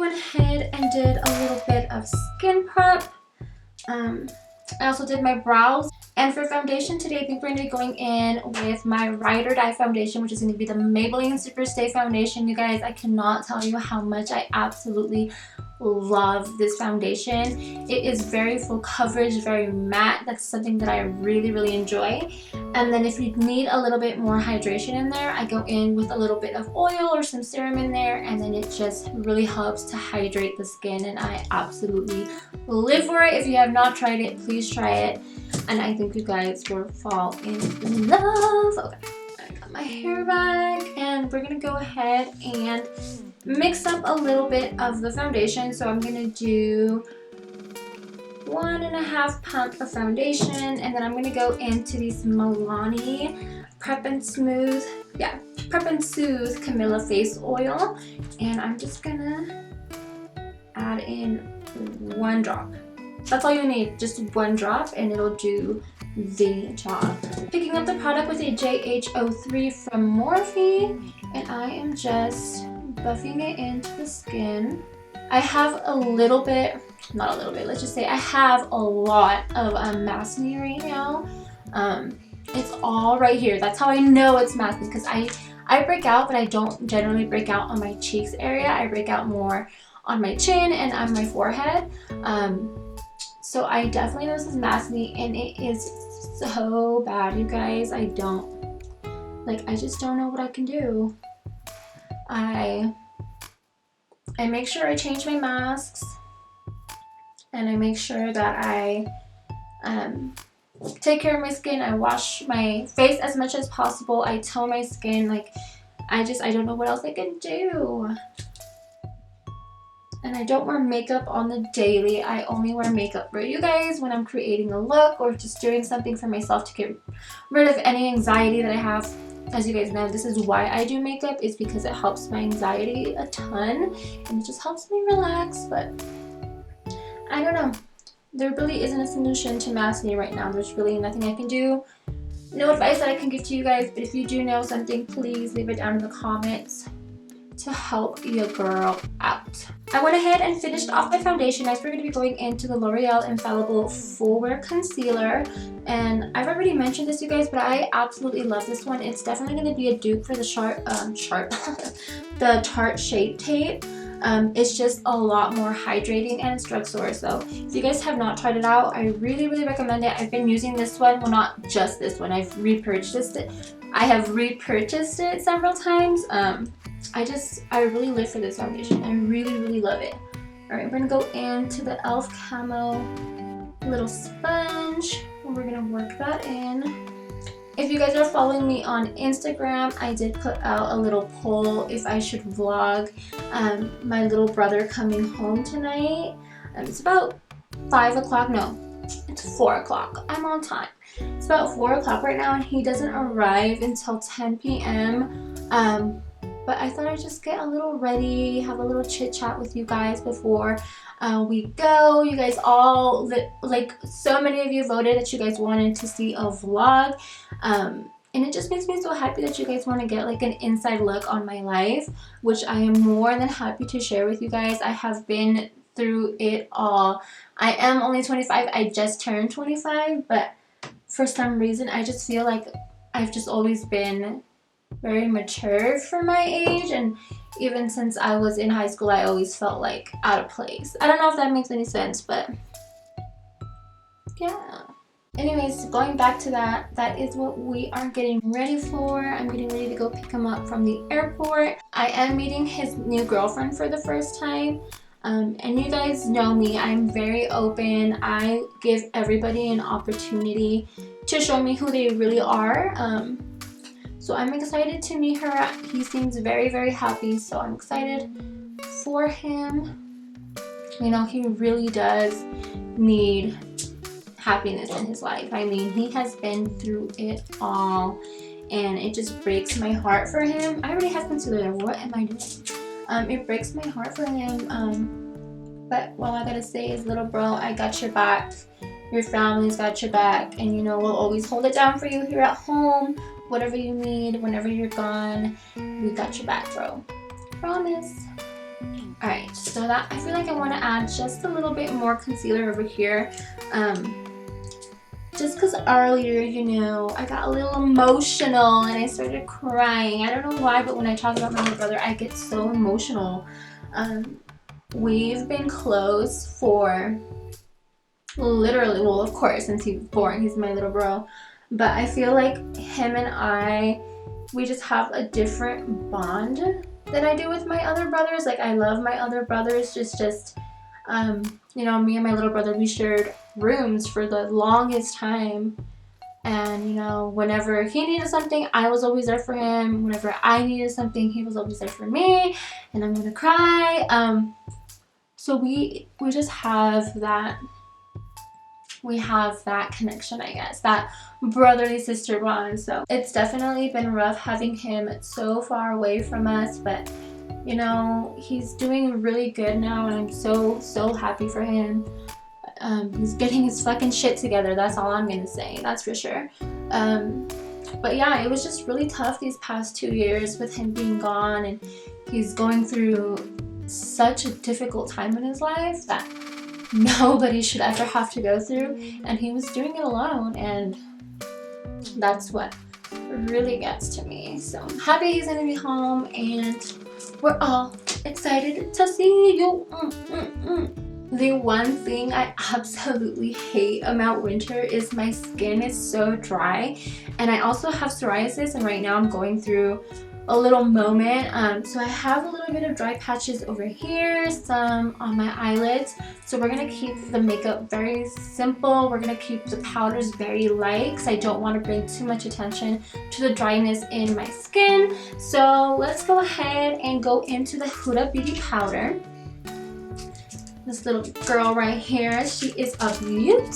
went ahead and did a little bit of skin prep. I also did my brows. And for foundation today, I think we're going to be going in with my Ride or Die foundation, which is going to be the Maybelline Superstay foundation. You guys, I cannot tell you how much I absolutely love this foundation. It is very full coverage, very matte. That's something that I really enjoy. And then if you need a little bit more hydration in there, I go in with a little bit of oil or some serum in there, and then it just really helps to hydrate the skin, and I absolutely live for it. If you have not tried it, please try it, and I think you guys will fall in love. Okay, I got my hair back, and we're gonna go ahead and mix up a little bit of the foundation. So I'm gonna do 1.5 pump of foundation, and then I'm gonna go into these Milani Prep and Smooth Camilla Face Oil, and I'm just gonna add in 1 drop. That's all you need, just 1 drop, and it'll do the job. Picking up the product with a JH03 from Morphe, and I am just buffing it into the skin. I have a little bit, not a little bit, let's just say I have a lot of masking right now. It's all right here. That's how I know it's masked, because I break out, but I don't generally break out on my cheeks area. I break out more on my chin and on my forehead. So I definitely know this is masking, and it is so bad, you guys. I just don't know what I can do. I make sure I change my masks, and I make sure that I take care of my skin. I wash my face as much as possible. I tone my skin. Like, I don't know what else I can do. And I don't wear makeup on the daily. I only wear makeup for you guys when I'm creating a look or just doing something for myself to get rid of any anxiety that I have. As you guys know, this is why I do makeup, is because it helps my anxiety a ton, and it just helps me relax. But I don't know. There really isn't a solution to masking right now. There's really nothing I can do. No advice that I can give to you guys, but if you do know something, please leave it down in the comments to help your girl out. I went ahead and finished off my foundation. Next, we're going to be going into the L'Oreal Infallible Full Wear Concealer. And I've already mentioned this, you guys, but I absolutely love this one. It's definitely going to be a dupe for the the Tarte Shape Tape. It's just a lot more hydrating, and it's drugstore. So if you guys have not tried it out, I really recommend it. I've been using this one. Well, not just this one. I've repurchased it. I have repurchased it several times. I really live for this foundation. I really love it. Alright, we're going to go into the e.l.f. Camo little sponge, and we're going to work that in. If you guys are following me on Instagram, I did put out a little poll if I should vlog my little brother coming home tonight. It's about 5 o'clock. No, it's 4 o'clock. I'm on time. It's about 4 o'clock right now, and he doesn't arrive until 10 p.m. But I thought I'd just get a little ready, have a little chit chat with you guys before we go. You guys all, like, so many of you voted that you guys wanted to see a vlog. And it just makes me so happy that you guys want to get like an inside look on my life, which I am more than happy to share with you guys. I have been through it all. I am only 25. I just turned 25, but for some reason I just feel like I've just always been very mature for my age, and even since I was in high school I always felt like out of place. I don't know if that makes any sense, but yeah. Anyways, going back to that is what we are getting ready for. I'm getting ready to go pick him up from the airport. I am meeting his new girlfriend for the first time. And you guys know me, I'm very open. I give everybody an opportunity to show me who they really are. So I'm excited to meet her. He seems very happy, so I'm excited for him. You know, he really does need happiness in his life. I mean, he has been through it all, and it just breaks my heart for him. I already have concealer. What am I doing? It breaks my heart for him. But all I gotta say is, little bro, I got your back. Your family's got your back, and you know, we'll always hold it down for you here at home. Whatever you need, whenever you're gone, we got your back, bro. Promise. Alright, so that I feel like I want to add just a little bit more concealer over here. Just because earlier, you know, I got a little emotional and I started crying. I don't know why, but when I talk about my little brother, I get so emotional. We've been close for literally, well, of course, since he was born, he's my little bro. But I feel like him and I, we just have a different bond than I do with my other brothers. Like, I love my other brothers, you know, me and my little brother, we shared rooms for the longest time. And, you know, whenever he needed something, I was always there for him. Whenever I needed something, he was always there for me. And I'm gonna cry. So we just have that, we have that connection, I guess, that brotherly sister bond. So it's definitely been rough having him so far away from us, but you know, he's doing really good now, and I'm so happy for him. He's getting his fucking shit together, that's all I'm gonna say, that's for sure. But yeah, it was just really tough these past 2 years with him being gone, and he's going through such a difficult time in his life that nobody should ever have to go through, and he was doing it alone, and that's what really gets to me. So I'm happy he's gonna be home, and we're all excited to see you. The one thing I absolutely hate about winter is my skin is so dry, and I also have psoriasis, and right now I'm going through a little moment. So I have a little bit of dry patches over here, some on my eyelids. So we're gonna keep the makeup very simple. We're gonna keep the powders very light because I don't want to bring too much attention to the dryness in my skin. So let's go ahead and go into the Huda Beauty powder. This little girl right here, she is a beaut.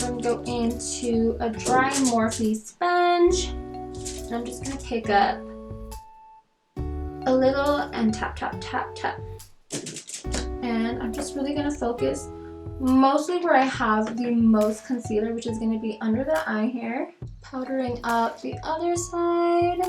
I'm gonna go into a dry Morphe sponge. And I'm just gonna pick up a little and tap, tap, tap, tap. And I'm just really gonna focus mostly where I have the most concealer, which is gonna be under the eye here. Powdering up the other side.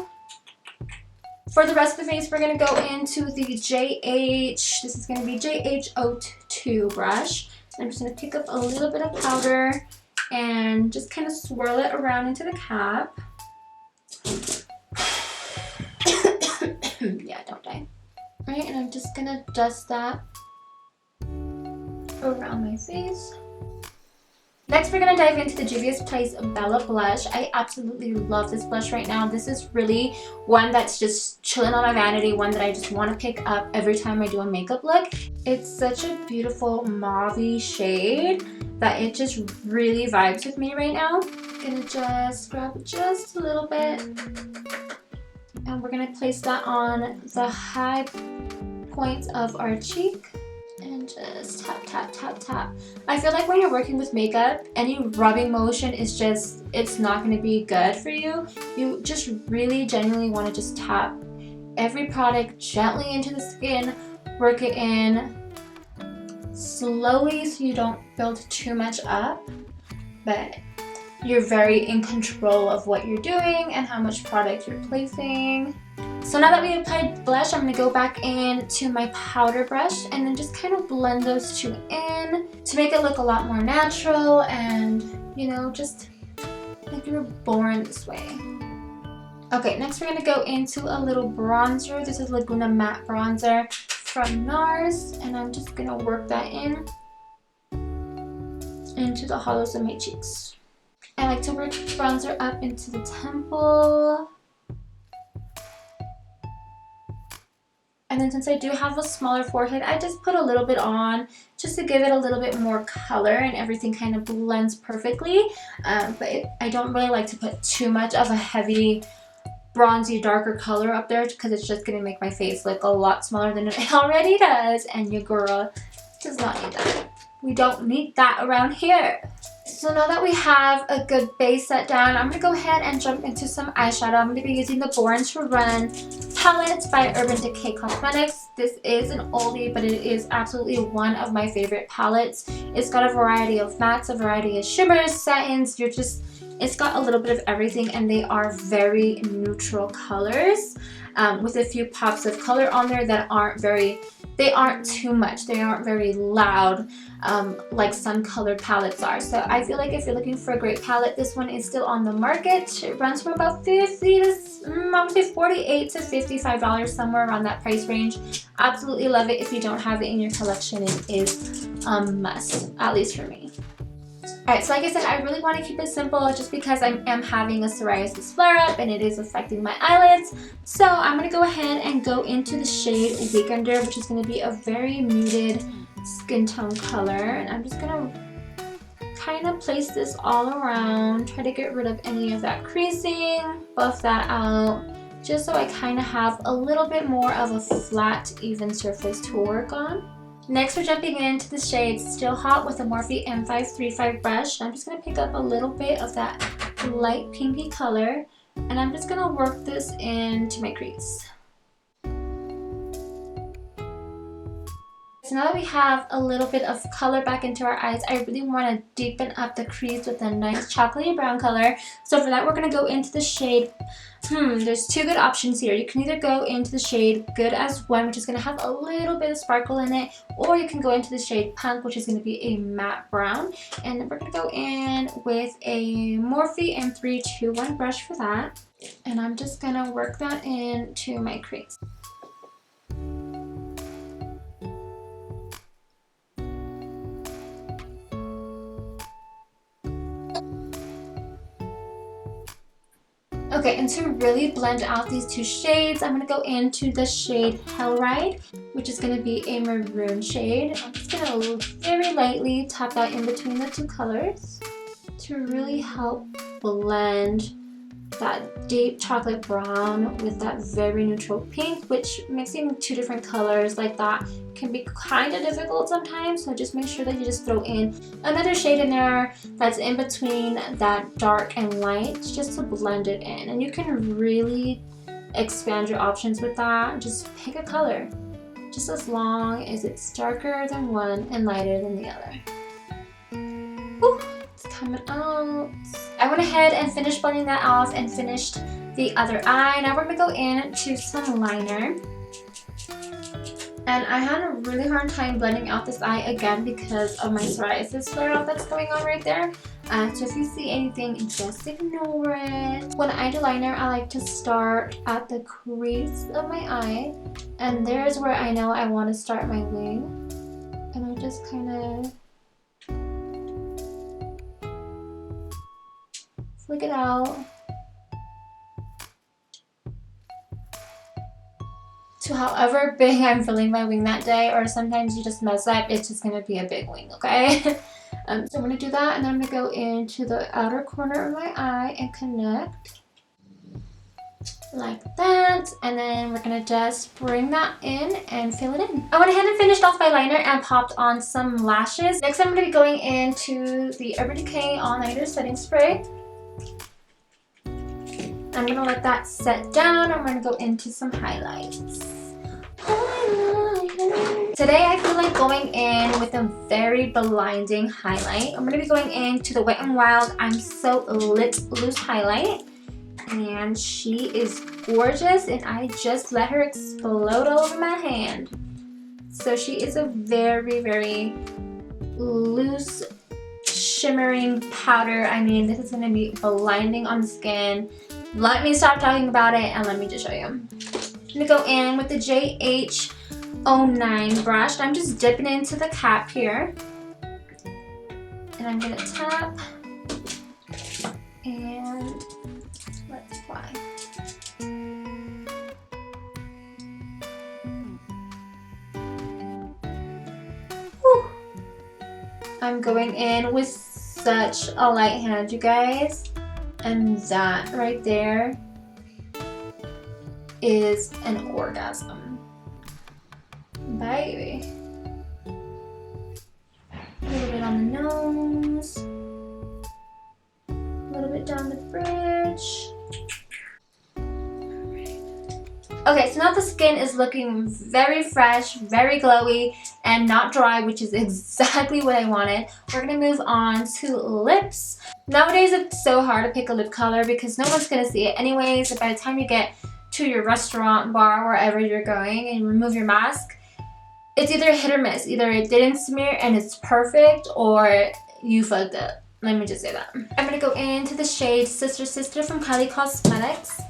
For the rest of the face, we're gonna go into the this is gonna be JH02 brush. I'm just gonna pick up a little bit of powder and just kind of swirl it around into the cap. Yeah, don't die. Alright, and I'm just gonna dust that around my face. Next, we're gonna dive into the Juvia's Place Bella blush. I absolutely love this blush right now. This is really one that's just chilling on my vanity, one that I just want to pick up every time I do a makeup look. It's such a beautiful mauve-y shade that it just really vibes with me right now. I'm gonna just grab just a little bit, and we're gonna place that on the high points of our cheek. And just tap, tap, tap, tap. I feel like when you're working with makeup, any rubbing motion is just, it's not going to be good for you. You just really genuinely want to just tap every product gently into the skin, work it in slowly so you don't build too much up, but you're very in control of what you're doing and how much product you're placing. So now that we applied blush, I'm going to go back into my powder brush and then just kind of blend those two in to make it look a lot more natural and, you know, just like you were born this way. Okay, next we're going to go into a little bronzer. This is Laguna Matte Bronzer from NARS, and I'm just going to work that in into the hollows of my cheeks. I like to work bronzer up into the temple. And then since I do have a smaller forehead, I just put a little bit on just to give it a little bit more color, and everything kind of blends perfectly. I don't really like to put too much of a heavy, bronzy, darker color up there because it's just going to make my face look a lot smaller than it already does. And your girl does not need that. We don't need that around here. So now that we have a good base set down, I'm going to go ahead and jump into some eyeshadow. I'm going to be using the Born to Run palette by Urban Decay Cosmetics. This is an oldie, but it is absolutely one of my favorite palettes. It's got a variety of mattes, a variety of shimmers, satins. It's got a little bit of everything, and they are very neutral colors, with a few pops of color on there that they aren't too much. They aren't very loud, like some colored palettes are. So I feel like if you're looking for a great palette, this one is still on the market. It runs from about $50 to, I would say $48 to $55, somewhere around that price range. Absolutely love it. If you don't have it in your collection, it is a must, at least for me. Alright, so like I said, I really want to keep it simple just because I am having a psoriasis flare-up and it is affecting my eyelids. So I'm going to go ahead and go into the shade Weekender, which is going to be a very muted skin tone color. And I'm just going to kind of place this all around, try to get rid of any of that creasing, buff that out, just so I kind of have a little bit more of a flat, even surface to work on. Next, we're jumping into the shade Still Hot with a Morphe M535 brush. I'm just going to pick up a little bit of that light pinky color, and I'm just going to work this into my crease. So now that we have a little bit of color back into our eyes, I really want to deepen up the crease with a nice chocolatey brown color. So for that, we're going to go into the shade, there's two good options here. You can either go into the shade Good As One, which is going to have a little bit of sparkle in it, or you can go into the shade Punk, which is going to be a matte brown. And then we're going to go in with a Morphe M321 brush for that. And I'm just going to work that into my crease. Okay, and to really blend out these two shades, I'm going to go into the shade Hellride, which is going to be a maroon shade. I'm just going to very lightly tap that in between the two colors to really help blend that deep chocolate brown with that very neutral pink, which mixing two different colors like that can be kind of difficult sometimes. So just make sure that you just throw in another shade in there that's in between that dark and light, just to blend it in. And you can really expand your options with that. Just pick a color, just as long as it's darker than one and lighter than the other. Woo, it's coming out. I went ahead and finished blending that off and finished the other eye. Now we're going to go into some liner. And I had a really hard time blending out this eye again because of my psoriasis flare-up that's going on right there. So if you see anything, just ignore it. When I do liner, I like to start at the crease of my eye. And there's where I know I want to start my wing. And I just kind of flick it out to however big I'm filling my wing that day, or sometimes you just mess up, it's just going to be a big wing, okay? So I'm going to do that, and then I'm going to go into the outer corner of my eye and connect like that, and then we're going to just bring that in and fill it in. I went ahead and finished off my liner and popped on some lashes. Next I'm going to be going into the Urban Decay All Nighter Setting Spray. I'm going to let that set down. I'm going to go into some highlights. Today I feel like going in with a very blinding highlight. I'm going to be going into the Wet n Wild I'm So Lit Loose Highlight. And she is gorgeous, and I just let her explode all over my hand. So she is a very, very loose, shimmering powder. I mean, this is going to be blinding on the skin. Let me stop talking about it and let me just show you. I'm going to go in with the JH09 brush. I'm just dipping into the cap here. And I'm going to tap and let's apply. Whew. I'm going in with such a light hand, you guys. And that right there is an orgasm. Baby. A little bit on the nose. A little bit down the bridge. Okay, so now the skin is looking very fresh, very glowy, and not dry, which is exactly what I wanted. We're gonna move on to lips. Nowadays it's so hard to pick a lip color because no one's gonna see it anyways. By the time you get to your restaurant, bar, wherever you're going and remove your mask, it's either hit or miss. Either it didn't smear and it's perfect, or you fucked up. Let me just say that. I'm gonna go into the shade Sister Sister from Kylie Cosmetics.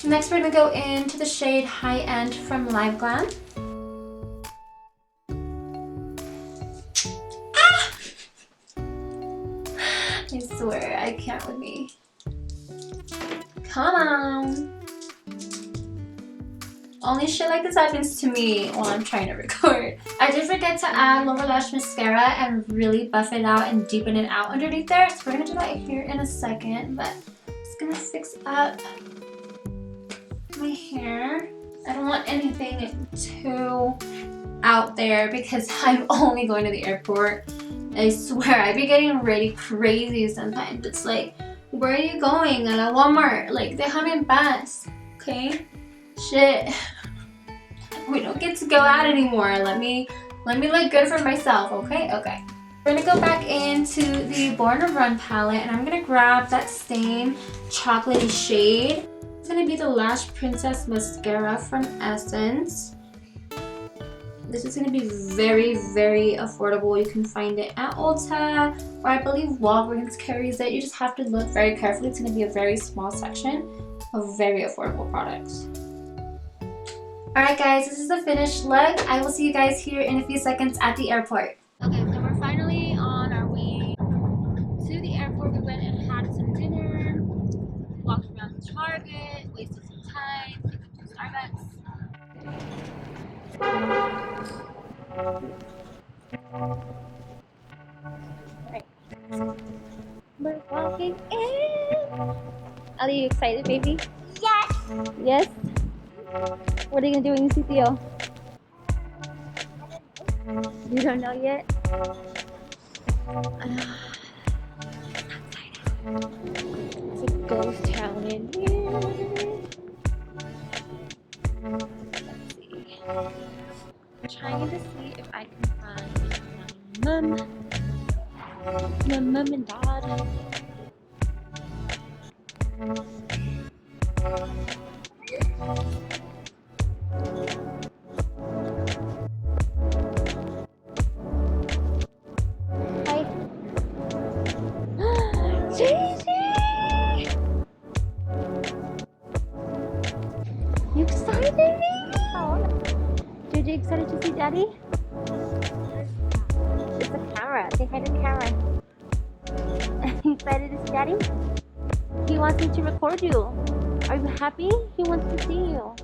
Next, we're gonna go into the shade High End from Live Glam. Ah! I swear, I can't with me. Come on. Only shit like this happens to me while I'm trying to record. I did forget to add lower lash mascara and really buff it out and deepen it out underneath there. So we're gonna do that here in a second, but I'm just gonna fix up my hair. I don't want anything too out there because I'm only going to the airport. I swear, I be getting really crazy sometimes. It's like, where are you going? At a Walmart? Like, déjame en paz, okay? Shit. We don't get to go out anymore. Let me look good for myself, okay? Okay. We're gonna go back into the Born to Run palette and I'm gonna grab that same chocolatey shade. It's gonna be the Lash Princess Mascara from Essence. This is gonna be very, very affordable. You can find it at Ulta, or I believe Walgreens carries it. You just have to look very carefully. It's gonna be a very small section of very affordable products. Alright guys, this is the finished look. I will see you guys here in a few seconds at the airport. Okay, so we're finally on our way to the airport. We went and had some dinner, walked around Target, wasted some time, picked up some Starbucks. Right. We're walking in. Are you excited, baby? Yes! Yes? What are you gonna do when you see Theo? You don't know yet? It's a ghost town in here. Let's see. I'm trying to see if I can find my mom and dad. You excited, baby? JJ excited to see Daddy? It's the camera. Say hi to the camera. You excited to see Daddy? He wants me to record you. Are you happy? He wants to see you.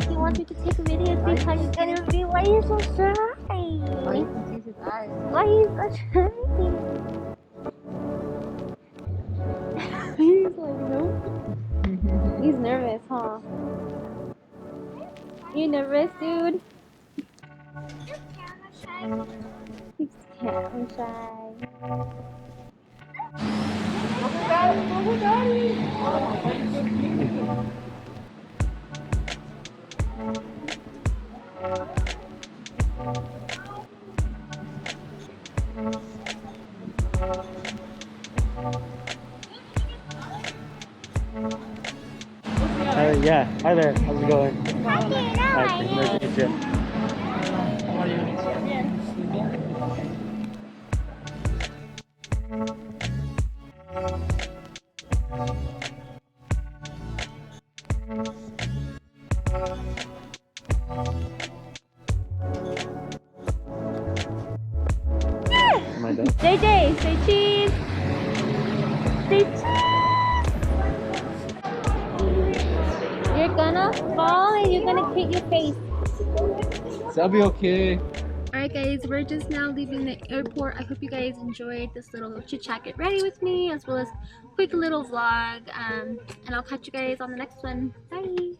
He wants me to take a video and see how you're gonna be. Why are you so shy? Why you can see his eyes? Why are you so shy? He's like, no. He's nervous, huh? You nervous, dude? He's camera shy. Oh, daddy! Yeah, hi there. How's it going? Hi, Nice to meet you. Am I done? JJ, say cheese. Say cheese. You're gonna fall and you're gonna hit your face. That'll be okay. Alright guys, we're just now leaving the airport. I hope you guys enjoyed this little chit chat get ready with me, as well as quick little vlog, and I'll catch you guys on the next one. Bye!